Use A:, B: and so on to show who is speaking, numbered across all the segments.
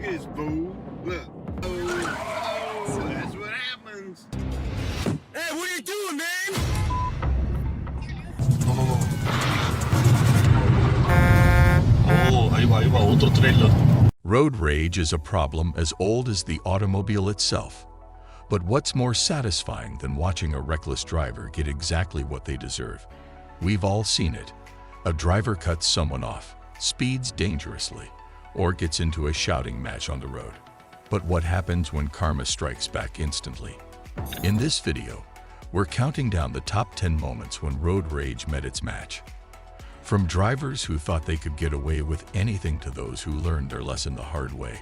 A: focus, fool. Look. Oh, that's what happens. Hey, what are you doing, man?
B: Oh, ahí va, otro trailer.
C: Road rage is a problem as old as the automobile itself. But what's more satisfying than watching a reckless driver get exactly what they deserve? We've all seen it. A driver cuts someone off, speeds dangerously, or gets into a shouting match on the road. But what happens when karma strikes back instantly? In this video, we're counting down the top 10 moments when road rage met its match. From drivers who thought they could get away with anything to those who learned their lesson the hard way,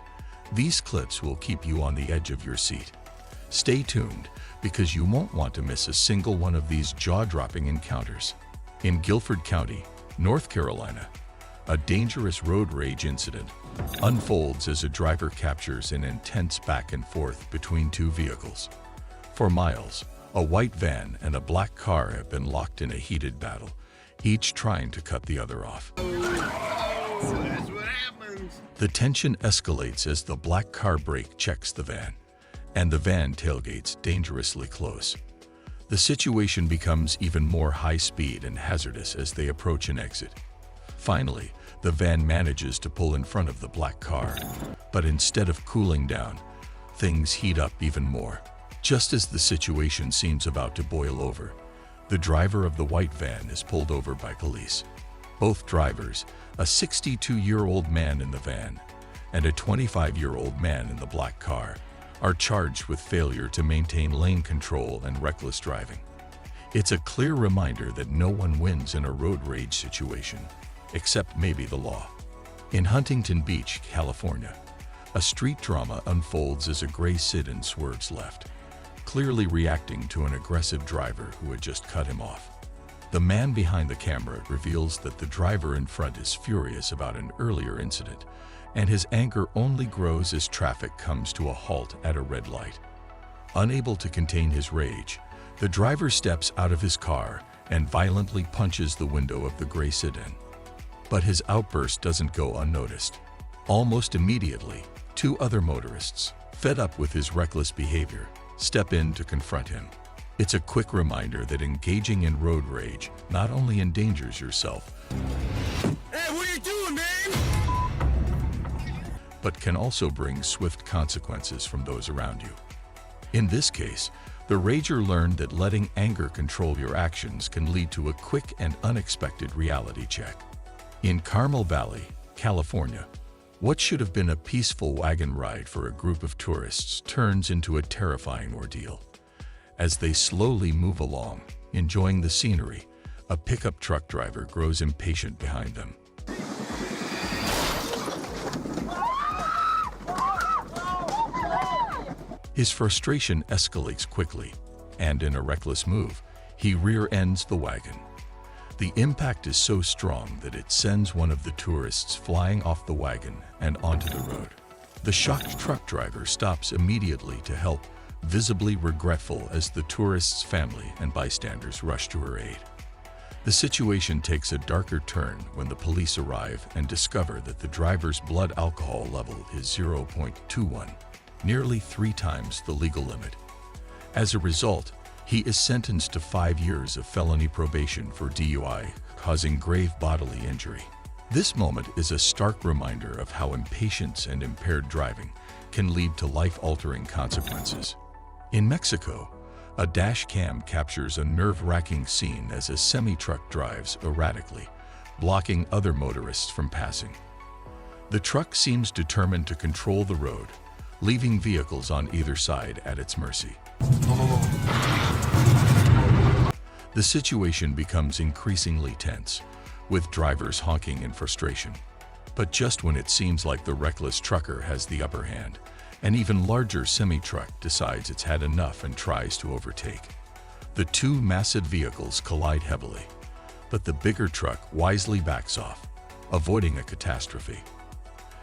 C: these clips will keep you on the edge of your seat. Stay tuned, because you won't want to miss a single one of these jaw-dropping encounters. In Guilford County, North Carolina, a dangerous road rage incident unfolds as a driver captures an intense back and forth between two vehicles. For miles, a white van and a black car have been locked in a heated battle, each trying to cut the other off.
A: Oh, that's what happens.
C: The tension escalates as the black car brake checks the van, and the van tailgates dangerously close. The situation becomes even more high-speed and hazardous as they approach an exit. Finally, the van manages to pull in front of the black car, but instead of cooling down, things heat up even more. Just as the situation seems about to boil over, the driver of the white van is pulled over by police. Both drivers, a 62-year-old man in the van and a 25-year-old man in the black car, are charged with failure to maintain lane control and reckless driving. It's a clear reminder that no one wins in a road rage situation, except maybe the law. In Huntington Beach, California, a street drama unfolds as a gray sedan swerves left, clearly reacting to an aggressive driver who had just cut him off. The man behind the camera reveals that the driver in front is furious about an earlier incident, and his anger only grows as traffic comes to a halt at a red light. Unable to contain his rage, the driver steps out of his car and violently punches the window of the gray sedan. But his outburst doesn't go unnoticed. Almost immediately, two other motorists, fed up with his reckless behavior, step in to confront him. It's a quick reminder that engaging in road rage not only endangers yourself,
A: Hey, what are you doing, man?
C: but can also bring swift consequences from those around you. In this case, the rager learned that letting anger control your actions can lead to a quick and unexpected reality check. In Carmel Valley, California, what should have been a peaceful wagon ride for a group of tourists turns into a terrifying ordeal. As they slowly move along, enjoying the scenery, a pickup truck driver grows impatient behind them. His frustration escalates quickly, and in a reckless move, he rear-ends the wagon. The impact is so strong that it sends one of the tourists flying off the wagon and onto the road. The shocked truck driver stops immediately to help, visibly regretful as the tourist's family and bystanders rush to her aid. The situation takes a darker turn when the police arrive and discover that the driver's blood alcohol level is 0.21, nearly 3 times the legal limit. As a result, he is sentenced to 5 years of felony probation for DUI, causing grave bodily injury. This moment is a stark reminder of how impatience and impaired driving can lead to life-altering consequences. In Mexico, a dash cam captures a nerve-wracking scene as a semi-truck drives erratically, blocking other motorists from passing. The truck seems determined to control the road, leaving vehicles on either side at its mercy. The situation becomes increasingly tense, with drivers honking in frustration. But just when it seems like the reckless trucker has the upper hand, an even larger semi-truck decides it's had enough and tries to overtake. The two massive vehicles collide heavily, but the bigger truck wisely backs off, avoiding a catastrophe.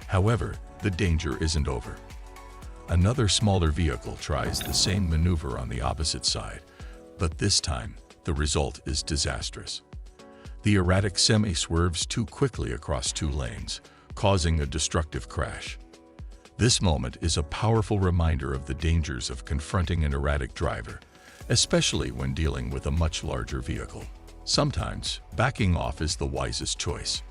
C: However, the danger isn't over. Another smaller vehicle tries the same maneuver on the opposite side, but this time, the result is disastrous. The erratic semi swerves too quickly across 2 lanes, causing a destructive crash. This moment is a powerful reminder of the dangers of confronting an erratic driver, especially when dealing with a much larger vehicle. Sometimes, backing off is the wisest choice.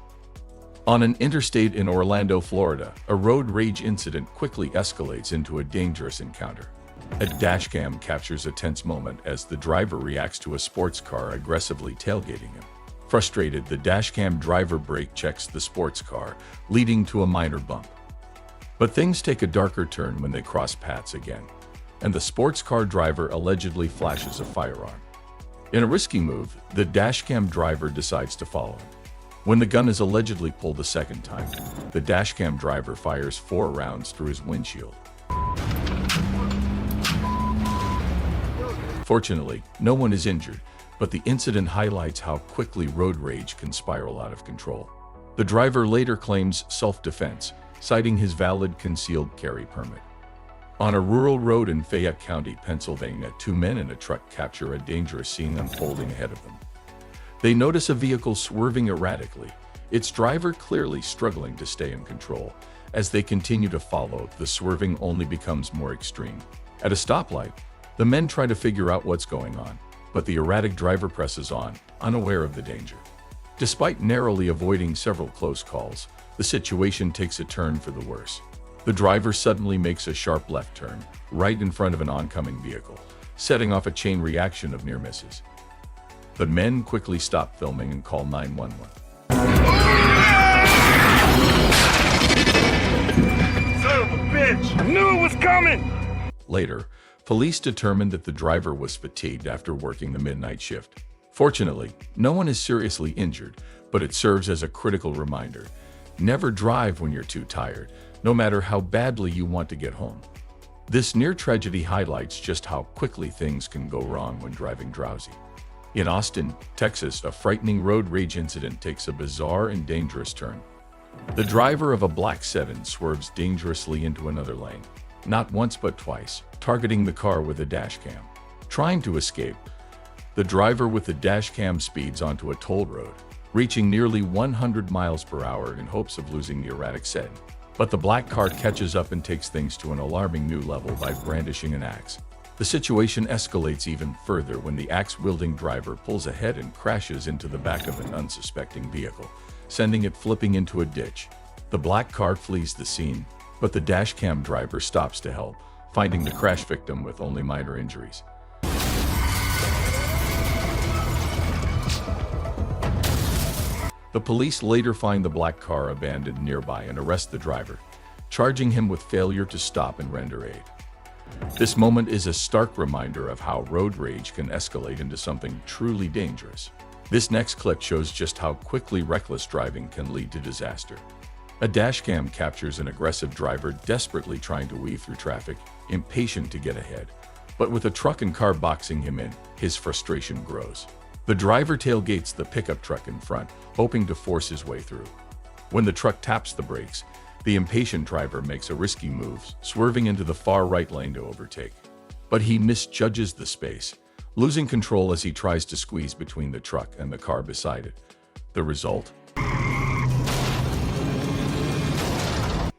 C: On an interstate in Orlando, Florida, a road rage incident quickly escalates into a dangerous encounter. A dashcam captures a tense moment as the driver reacts to a sports car aggressively tailgating him. Frustrated, the dashcam driver brake checks the sports car, leading to a minor bump. But things take a darker turn when they cross paths again, and the sports car driver allegedly flashes a firearm. In a risky move, the dashcam driver decides to follow him. When the gun is allegedly pulled a second time, the dashcam driver fires 4 rounds through his windshield. Fortunately, no one is injured, but the incident highlights how quickly road rage can spiral out of control. The driver later claims self-defense, citing his valid concealed carry permit. On a rural road in Fayette County, Pennsylvania, 2 men in a truck capture a dangerous scene unfolding ahead of them. They notice a vehicle swerving erratically, its driver clearly struggling to stay in control. As they continue to follow, the swerving only becomes more extreme. At a stoplight, the men try to figure out what's going on, but the erratic driver presses on, unaware of the danger. Despite narrowly avoiding several close calls, the situation takes a turn for the worse. The driver suddenly makes a sharp left turn, right in front of an oncoming vehicle, setting off a chain reaction of near misses. The men quickly stop filming and call 911.
A: Son of a bitch! I knew it was coming!
C: Later, police determined that the driver was fatigued after working the midnight shift. Fortunately, no one is seriously injured, but it serves as a critical reminder. Never drive when you're too tired, no matter how badly you want to get home. This near tragedy highlights just how quickly things can go wrong when driving drowsy. In Austin, Texas, a frightening road rage incident takes a bizarre and dangerous turn. The driver of a black sedan swerves dangerously into another lane, not once but twice, targeting the car with a dashcam. Trying to escape, the driver with the dashcam speeds onto a toll road, reaching nearly 100 miles per hour in hopes of losing the erratic sedan. But the black car catches up and takes things to an alarming new level by brandishing an axe. The situation escalates even further when the axe-wielding driver pulls ahead and crashes into the back of an unsuspecting vehicle, sending it flipping into a ditch. The black car flees the scene, but the dashcam driver stops to help, finding the crash victim with only minor injuries. The police later find the black car abandoned nearby and arrest the driver, charging him with failure to stop and render aid. This moment is a stark reminder of how road rage can escalate into something truly dangerous. This next clip shows just how quickly reckless driving can lead to disaster. A dashcam captures an aggressive driver desperately trying to weave through traffic, impatient to get ahead. But with a truck and car boxing him in, his frustration grows. The driver tailgates the pickup truck in front, hoping to force his way through. When the truck taps the brakes, the impatient driver makes a risky move, swerving into the far right lane to overtake. But he misjudges the space, losing control as he tries to squeeze between the truck and the car beside it. The result?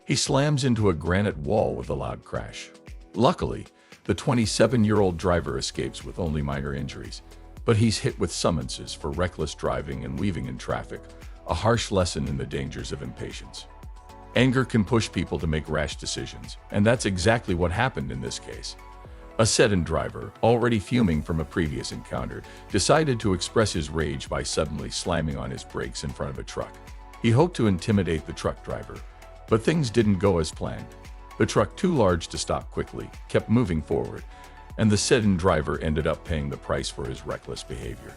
C: He slams into a granite wall with a loud crash. Luckily, the 27-year-old driver escapes with only minor injuries, but he's hit with summonses for reckless driving and weaving in traffic, a harsh lesson in the dangers of impatience. Anger can push people to make rash decisions, and that's exactly what happened in this case. A sedan driver, already fuming from a previous encounter, decided to express his rage by suddenly slamming on his brakes in front of a truck. He hoped to intimidate the truck driver, but things didn't go as planned. The truck, too large to stop quickly, kept moving forward, and the sedan driver ended up paying the price for his reckless behavior.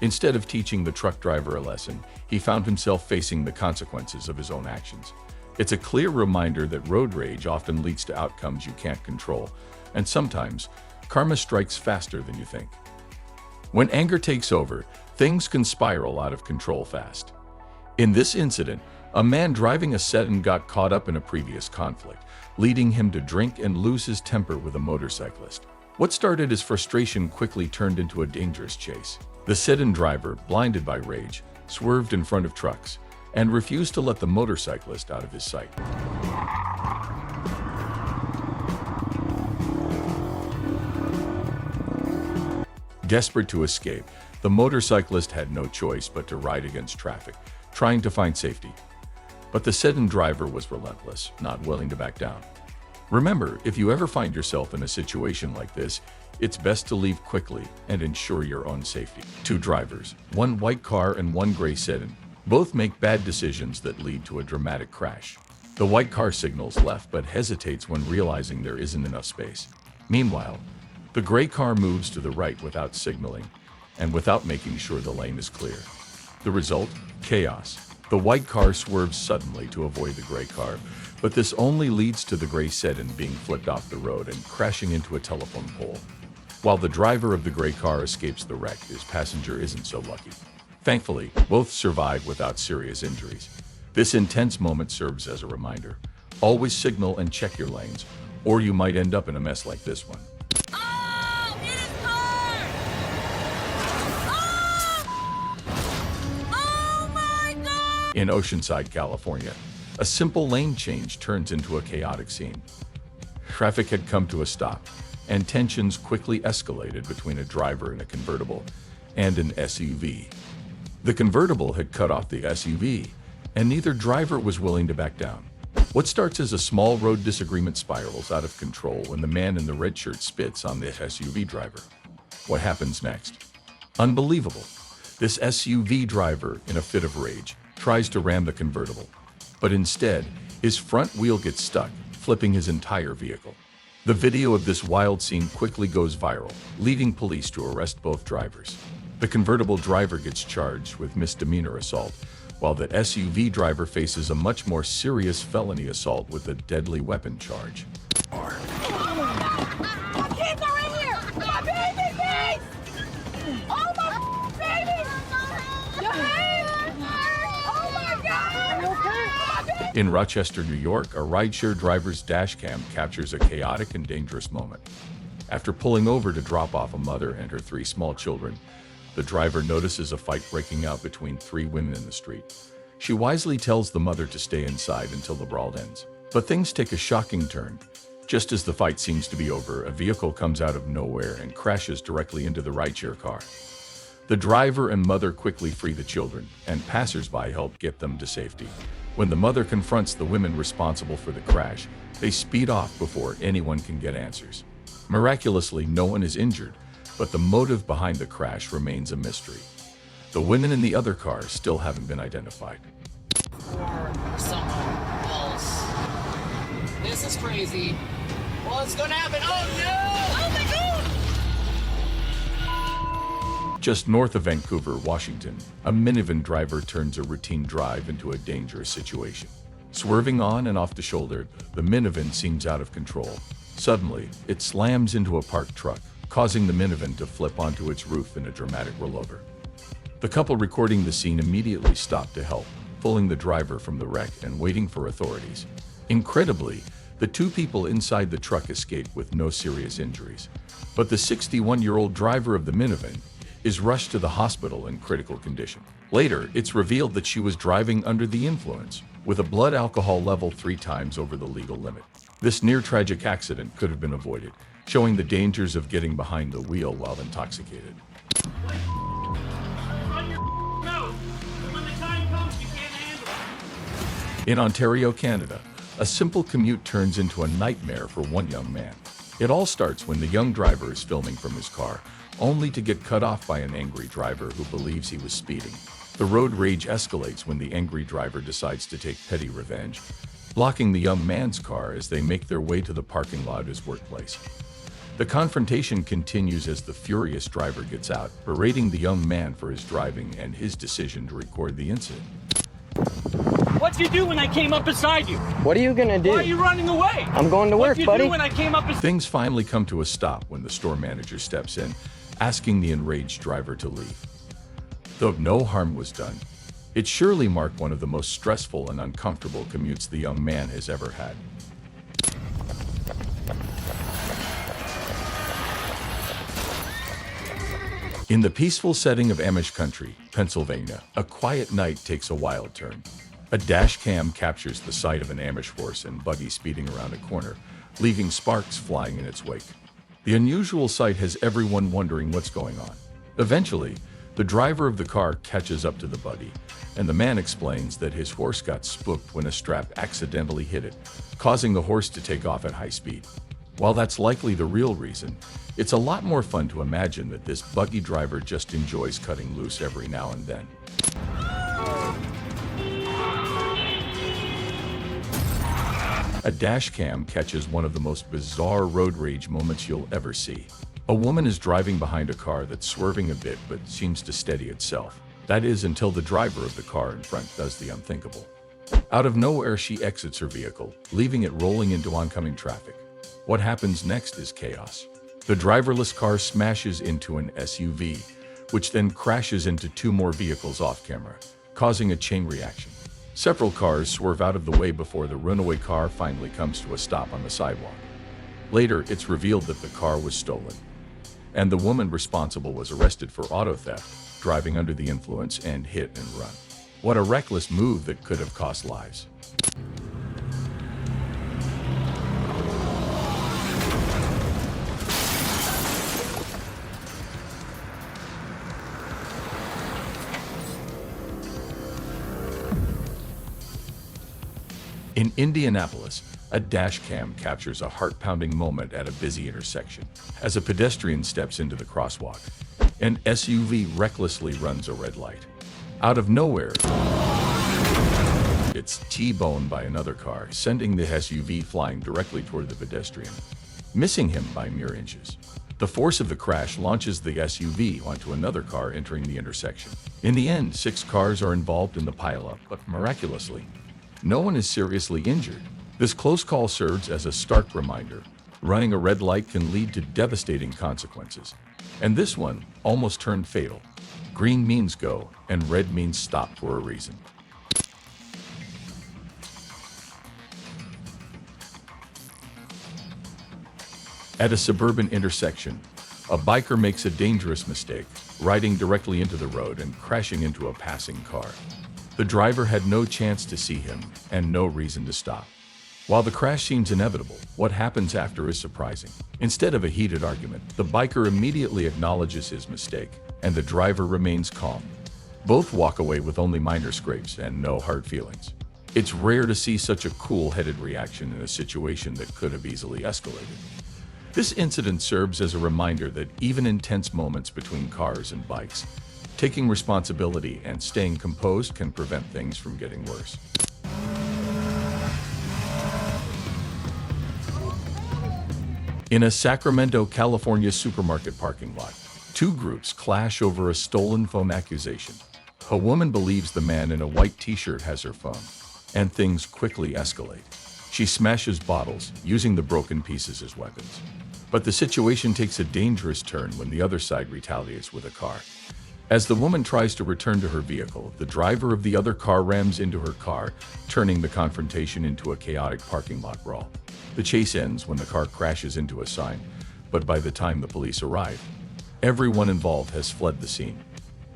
C: Instead of teaching the truck driver a lesson, he found himself facing the consequences of his own actions. It's a clear reminder that road rage often leads to outcomes you can't control, and sometimes, karma strikes faster than you think. When anger takes over, things can spiral out of control fast. In this incident, a man driving a sedan got caught up in a previous conflict, leading him to drink and lose his temper with a motorcyclist. What started as frustration quickly turned into a dangerous chase. The sedan driver, blinded by rage, swerved in front of trucks and refused to let the motorcyclist out of his sight. Desperate to escape, the motorcyclist had no choice but to ride against traffic, trying to find safety. But the sedan driver was relentless, not willing to back down. Remember, if you ever find yourself in a situation like this, it's best to leave quickly and ensure your own safety. Two drivers, one white car and one gray sedan, both make bad decisions that lead to a dramatic crash. The white car signals left but hesitates when realizing there isn't enough space. Meanwhile, the gray car moves to the right without signaling and without making sure the lane is clear. The result? Chaos. The white car swerves suddenly to avoid the gray car, but this only leads to the gray sedan being flipped off the road and crashing into a telephone pole. While the driver of the gray car escapes the wreck, his passenger isn't so lucky. Thankfully, both survive without serious injuries. This intense moment serves as a reminder. Always signal and check your lanes, or you might end up in a mess like this one.
D: Oh, it is hard! Oh my God!
C: In Oceanside, California, a simple lane change turns into a chaotic scene. Traffic had come to a stop, and tensions quickly escalated between a driver in a convertible and an SUV. The convertible had cut off the SUV, and neither driver was willing to back down. What starts as a small road disagreement spirals out of control when the man in the red shirt spits on the SUV driver. What happens next? Unbelievable. This SUV driver, in a fit of rage, tries to ram the convertible, but instead, his front wheel gets stuck, flipping his entire vehicle. The video of this wild scene quickly goes viral, leading police to arrest both drivers. The convertible driver gets charged with misdemeanor assault, while the SUV driver faces a much more serious felony assault with a deadly weapon charge.
D: My kids are in here! My baby, please! Oh my baby! Your baby! Oh my God! My baby!
C: In Rochester, New York, a rideshare driver's dash cam captures a chaotic and dangerous moment. After pulling over to drop off a mother and her 3 small children, the driver notices a fight breaking out between 3 women in the street. She wisely tells the mother to stay inside until the brawl ends. But things take a shocking turn. Just as the fight seems to be over, a vehicle comes out of nowhere and crashes directly into the rideshare car. The driver and mother quickly free the children, and passers-by help get them to safety. When the mother confronts the women responsible for the crash, they speed off before anyone can get answers. Miraculously, no one is injured, but the motive behind the crash remains a mystery. The women in the other car still haven't been identified.
E: Or someone else. This is crazy. What's gonna happen? Oh no! Oh my God!
C: Just north of Vancouver, Washington, a minivan driver turns a routine drive into a dangerous situation. Swerving on and off the shoulder, the minivan seems out of control. Suddenly, it slams into a parked truck, causing the minivan to flip onto its roof in a dramatic rollover. The couple recording the scene immediately stopped to help, pulling the driver from the wreck and waiting for authorities. Incredibly, the 2 people inside the truck escaped with no serious injuries, but the 61-year-old driver of the minivan is rushed to the hospital in critical condition. Later, it's revealed that she was driving under the influence, with a blood alcohol level 3 times over the legal limit. This near-tragic accident could have been avoided, showing the dangers of getting behind the wheel while intoxicated. In Ontario, Canada, a simple commute turns into a nightmare for one young man. It all starts when the young driver is filming from his car, only to get cut off by an angry driver who believes he was speeding. The road rage escalates when the angry driver decides to take petty revenge, blocking the young man's car as they make their way to the parking lot of his workplace. The confrontation continues as the furious driver gets out, berating the young man for his driving and his decision to record the incident.
F: What'd you do when I came up beside you?
G: What are you gonna do?
F: Why are you running away?
G: I'm going to work,
F: What'd you
G: buddy.
F: do when I came up beside
C: Things finally come to a stop when the store manager steps in, asking the enraged driver to leave. Though no harm was done, it surely marked one of the most stressful and uncomfortable commutes the young man has ever had. In the peaceful setting of Amish country, Pennsylvania, a quiet night takes a wild turn. A dash cam captures the sight of an Amish horse and buggy speeding around a corner, leaving sparks flying in its wake. The unusual sight has everyone wondering what's going on. Eventually, the driver of the car catches up to the buggy, and the man explains that his horse got spooked when a strap accidentally hit it, causing the horse to take off at high speed. While that's likely the real reason, it's a lot more fun to imagine that this buggy driver just enjoys cutting loose every now and then. A dash cam catches one of the most bizarre road rage moments you'll ever see. A woman is driving behind a car that's swerving a bit but seems to steady itself. That is until the driver of the car in front does the unthinkable. Out of nowhere, she exits her vehicle, leaving it rolling into oncoming traffic. What happens next is chaos. The driverless car smashes into an SUV, which then crashes into two more vehicles off camera, causing a chain reaction. Several cars swerve out of the way before the runaway car finally comes to a stop on the sidewalk. Later, it's revealed that the car was stolen, and the woman responsible was arrested for auto theft, driving under the influence, and hit and run. What a reckless move that could have cost lives. In Indianapolis, a dash cam captures a heart-pounding moment at a busy intersection. As a pedestrian steps into the crosswalk, an SUV recklessly runs a red light. Out of nowhere, it's T-boned by another car, sending the SUV flying directly toward the pedestrian, missing him by mere inches. The force of the crash launches the SUV onto another car entering the intersection. In the end, 6 cars are involved in the pileup, but miraculously, no one is seriously injured. This close call serves as a stark reminder. Running a red light can lead to devastating consequences. And this one almost turned fatal. Green means go, and red means stop for a reason. At a suburban intersection, a biker makes a dangerous mistake, riding directly into the road and crashing into a passing car. The driver had no chance to see him and no reason to stop. While the crash seems inevitable, what happens after is surprising. Instead of a heated argument, the biker immediately acknowledges his mistake, and the driver remains calm. Both walk away with only minor scrapes and no hard feelings. It's rare to see such a cool-headed reaction in a situation that could have easily escalated. This incident serves as a reminder that even in tense moments between cars and bikes, taking responsibility and staying composed can prevent things from getting worse. In a Sacramento, California supermarket parking lot, 2 groups clash over a stolen phone accusation. A woman believes the man in a white t-shirt has her phone, and things quickly escalate. She smashes bottles, using the broken pieces as weapons. But the situation takes a dangerous turn when the other side retaliates with a car. As the woman tries to return to her vehicle, the driver of the other car rams into her car, turning the confrontation into a chaotic parking lot brawl. The chase ends when the car crashes into a sign, but by the time the police arrive, everyone involved has fled the scene,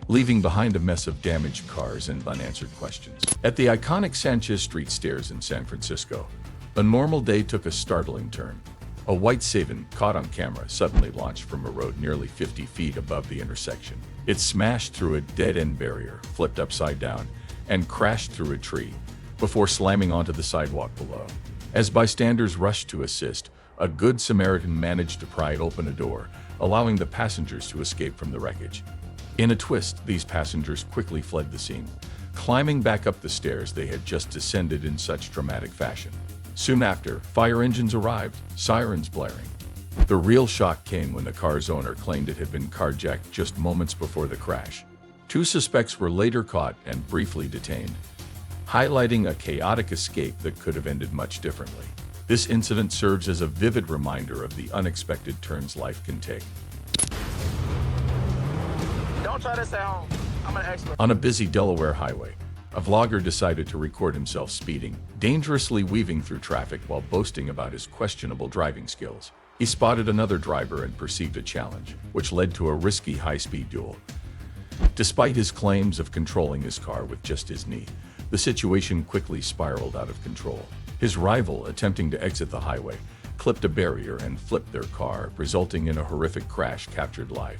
C: leaving behind a mess of damaged cars and unanswered questions. At the iconic Sanchez Street stairs in San Francisco, a normal day took a startling turn. A white sedan, caught on camera, suddenly launched from a road nearly 50 feet above the intersection. It smashed through a dead-end barrier, flipped upside down, and crashed through a tree, before slamming onto the sidewalk below. As bystanders rushed to assist, a good Samaritan managed to pry open a door, allowing the passengers to escape from the wreckage. In a twist, these passengers quickly fled the scene, climbing back up the stairs they had just descended in such dramatic fashion. Soon after, fire engines arrived, sirens blaring. The real shock came when the car's owner claimed it had been carjacked just moments before the crash. 2 suspects were later caught and briefly detained, highlighting a chaotic escape that could have ended much differently. This incident serves as a vivid reminder of the unexpected turns life can take.
G: Don't try this at home. I'm an expert.
C: On a busy Delaware highway, a vlogger decided to record himself speeding, dangerously weaving through traffic while boasting about his questionable driving skills. He spotted another driver and perceived a challenge, which led to a risky high-speed duel. Despite his claims of controlling his car with just his knee, the situation quickly spiraled out of control. His rival, attempting to exit the highway, clipped a barrier and flipped their car, resulting in a horrific crash captured live.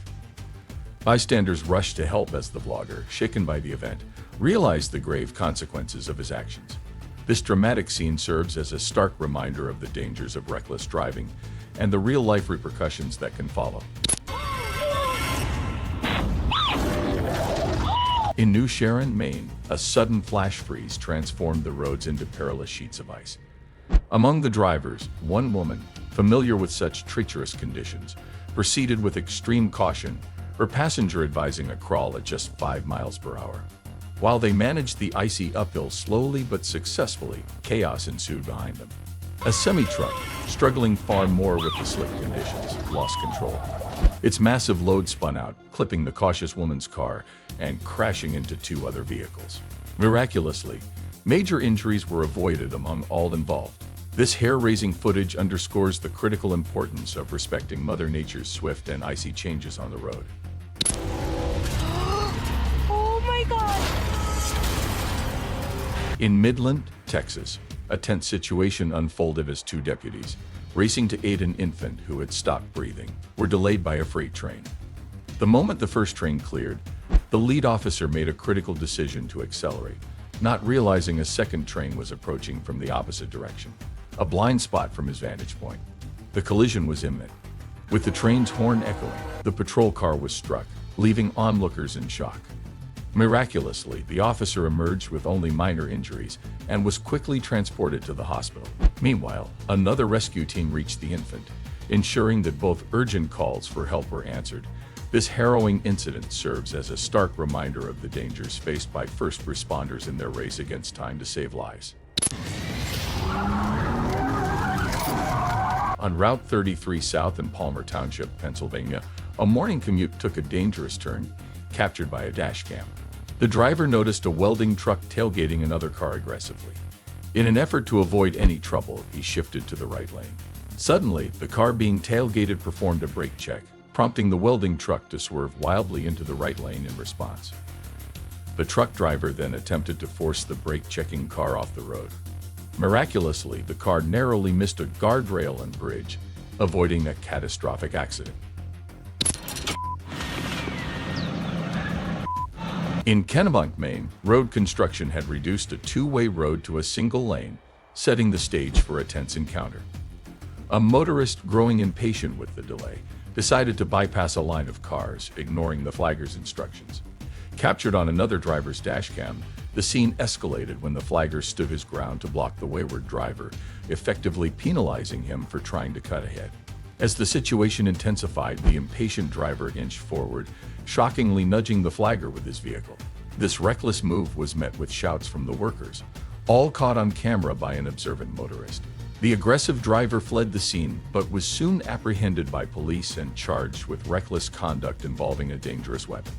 C: Bystanders rushed to help as the vlogger, shaken by the event, realized the grave consequences of his actions. This dramatic scene serves as a stark reminder of the dangers of reckless driving and the real-life repercussions that can follow. In New Sharon, Maine, a sudden flash freeze transformed the roads into perilous sheets of ice. Among the drivers, one woman, familiar with such treacherous conditions, proceeded with extreme caution, her passenger advising a crawl at just 5 miles per hour. While they managed the icy uphill slowly but successfully, chaos ensued behind them. A semi-truck, struggling far more with the slick conditions, lost control. Its massive load spun out, clipping the cautious woman's car and crashing into 2 other vehicles. Miraculously, major injuries were avoided among all involved. This hair-raising footage underscores the critical importance of respecting Mother Nature's swift and icy changes on the road.
D: Oh my God!
C: In Midland, Texas, a tense situation unfolded as 2 deputies, racing to aid an infant who had stopped breathing, were delayed by a freight train. The moment the first train cleared, the lead officer made a critical decision to accelerate, not realizing a second train was approaching from the opposite direction, a blind spot from his vantage point. The collision was imminent. With the train's horn echoing, the patrol car was struck, leaving onlookers in shock. Miraculously, the officer emerged with only minor injuries and was quickly transported to the hospital. Meanwhile, another rescue team reached the infant, ensuring that both urgent calls for help were answered. This harrowing incident serves as a stark reminder of the dangers faced by first responders in their race against time to save lives. On Route 33 south in Palmer Township, Pennsylvania, a morning commute took a dangerous turn, captured by a dash cam. The driver noticed a welding truck tailgating another car aggressively. In an effort to avoid any trouble, he shifted to the right lane. Suddenly, the car being tailgated performed a brake check, prompting the welding truck to swerve wildly into the right lane in response. The truck driver then attempted to force the brake-checking car off the road. Miraculously, the car narrowly missed a guardrail and bridge, avoiding a catastrophic accident. In Kennebunk, Maine, road construction had reduced a 2-way road to a single lane, setting the stage for a tense encounter. A motorist, growing impatient with the delay, decided to bypass a line of cars, ignoring the flagger's instructions. Captured on another driver's dashcam, the scene escalated when the flagger stood his ground to block the wayward driver, effectively penalizing him for trying to cut ahead. As the situation intensified, the impatient driver inched forward, shockingly nudging the flagger with his vehicle. This reckless move was met with shouts from the workers, all caught on camera by an observant motorist. The aggressive driver fled the scene, but was soon apprehended by police and charged with reckless conduct involving a dangerous weapon.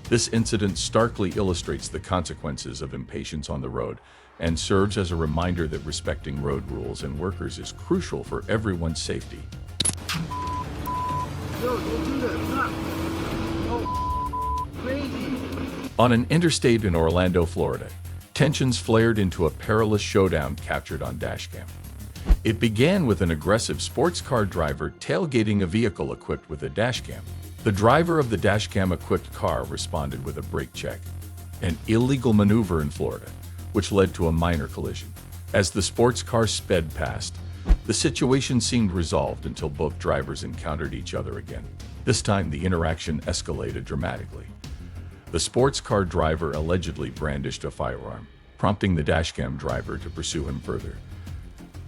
C: This incident starkly illustrates the consequences of impatience on the road and serves as a reminder that respecting road rules and workers is crucial for everyone's safety. On an interstate in Orlando, Florida, tensions flared into a perilous showdown captured on dashcam. It began with an aggressive sports car driver tailgating a vehicle equipped with a dashcam. The driver of the dashcam-equipped car responded with a brake check, an illegal maneuver in Florida, which led to a minor collision. As the sports car sped past, the situation seemed resolved until both drivers encountered each other again. This time, the interaction escalated dramatically. The sports car driver allegedly brandished a firearm, prompting the dashcam driver to pursue him further.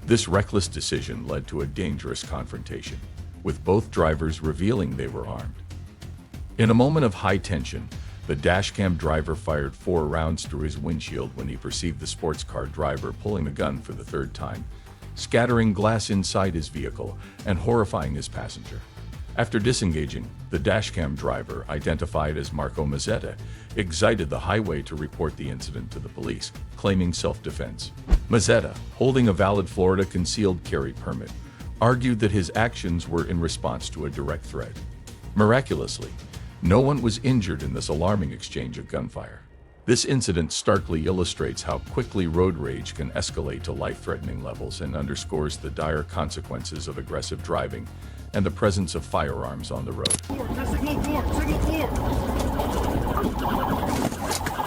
C: This reckless decision led to a dangerous confrontation, with both drivers revealing they were armed. In a moment of high tension, the dashcam driver fired 4 rounds through his windshield when he perceived the sports car driver pulling a gun for the 3rd time, scattering glass inside his vehicle and horrifying his passenger. After disengaging, the dashcam driver, identified as Marco Mazzetta, exited the highway to report the incident to the police, claiming self-defense. Mazzetta, holding a valid Florida concealed carry permit, argued that his actions were in response to a direct threat. Miraculously, no one was injured in this alarming exchange of gunfire. This incident starkly illustrates how quickly road rage can escalate to life-threatening levels and underscores the dire consequences of aggressive driving and the presence of firearms on the road.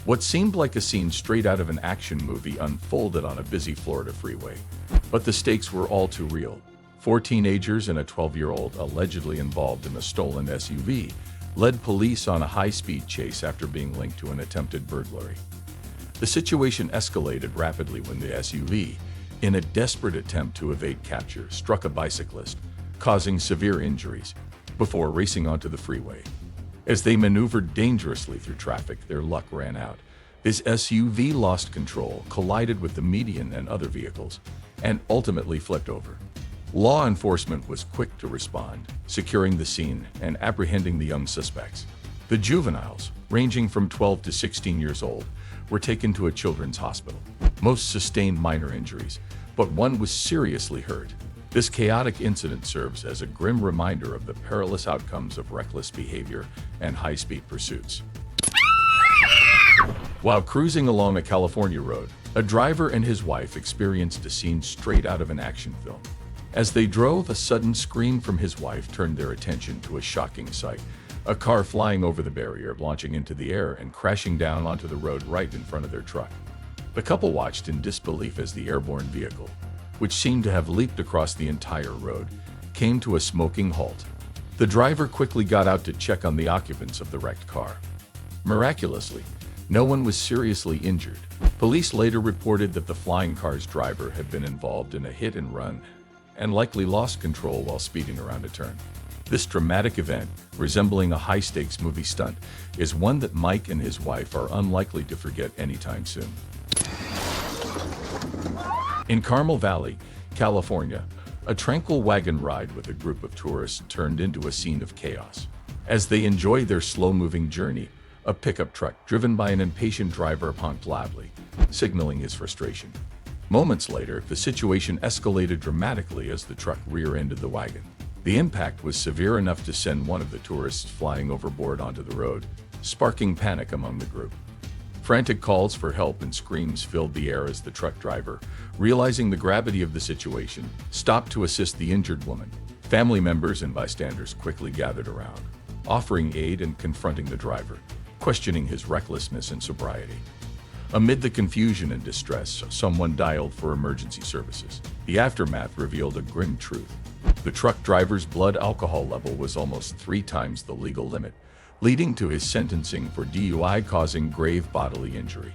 C: What seemed like a scene straight out of an action movie unfolded on a busy Florida freeway. But the stakes were all too real. 4 teenagers and a 12-year-old allegedly involved in a stolen SUV led police on a high-speed chase after being linked to an attempted burglary. The situation escalated rapidly when the SUV, in a desperate attempt to evade capture, struck a bicyclist, causing severe injuries, before racing onto the freeway. As they maneuvered dangerously through traffic, their luck ran out. This SUV lost control, collided with the median and other vehicles, and ultimately flipped over. Law enforcement was quick to respond, securing the scene and apprehending the young suspects. The juveniles, ranging from 12 to 16 years old, were taken to a children's hospital. Most sustained minor injuries, but one was seriously hurt. This chaotic incident serves as a grim reminder of the perilous outcomes of reckless behavior and high-speed pursuits. While cruising along a California road, a driver and his wife experienced a scene straight out of an action film. As they drove, a sudden scream from his wife turned their attention to a shocking sight: a car flying over the barrier, launching into the air and crashing down onto the road right in front of their truck. The couple watched in disbelief as the airborne vehicle, which seemed to have leaped across the entire road, came to a smoking halt. The driver quickly got out to check on the occupants of the wrecked car. Miraculously, no one was seriously injured. Police later reported that the flying car's driver had been involved in a hit-and-run and likely lost control while speeding around a turn. This dramatic event, resembling a high-stakes movie stunt, is one that Mike and his wife are unlikely to forget anytime soon. In Carmel Valley, California, a tranquil wagon ride with a group of tourists turned into a scene of chaos. As they enjoyed their slow-moving journey, a pickup truck driven by an impatient driver honked loudly, signaling his frustration. Moments later, the situation escalated dramatically as the truck rear-ended the wagon. The impact was severe enough to send one of the tourists flying overboard onto the road, sparking panic among the group. Frantic calls for help and screams filled the air as the truck driver, realizing the gravity of the situation, stopped to assist the injured woman. Family members and bystanders quickly gathered around, offering aid and confronting the driver, questioning his recklessness and sobriety. Amid the confusion and distress, someone dialed for emergency services. The aftermath revealed a grim truth. The truck driver's blood alcohol level was almost 3 times the legal limit, leading to his sentencing for DUI causing grave bodily injury.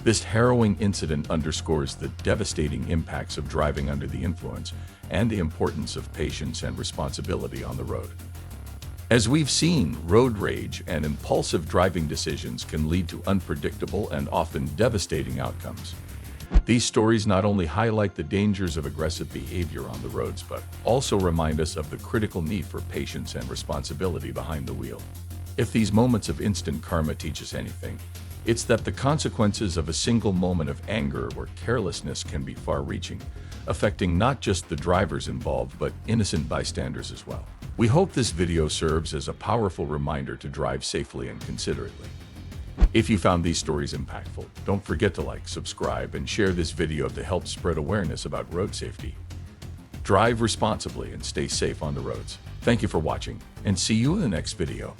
C: This harrowing incident underscores the devastating impacts of driving under the influence and the importance of patience and responsibility on the road. As we've seen, road rage and impulsive driving decisions can lead to unpredictable and often devastating outcomes. These stories not only highlight the dangers of aggressive behavior on the roads, but also remind us of the critical need for patience and responsibility behind the wheel. If these moments of instant karma teach us anything, it's that the consequences of a single moment of anger or carelessness can be far-reaching, affecting not just the drivers involved, but innocent bystanders as well. We hope this video serves as a powerful reminder to drive safely and considerately. If you found these stories impactful, don't forget to like, subscribe, and share this video to help spread awareness about road safety. Drive responsibly and stay safe on the roads. Thank you for watching, and see you in the next video.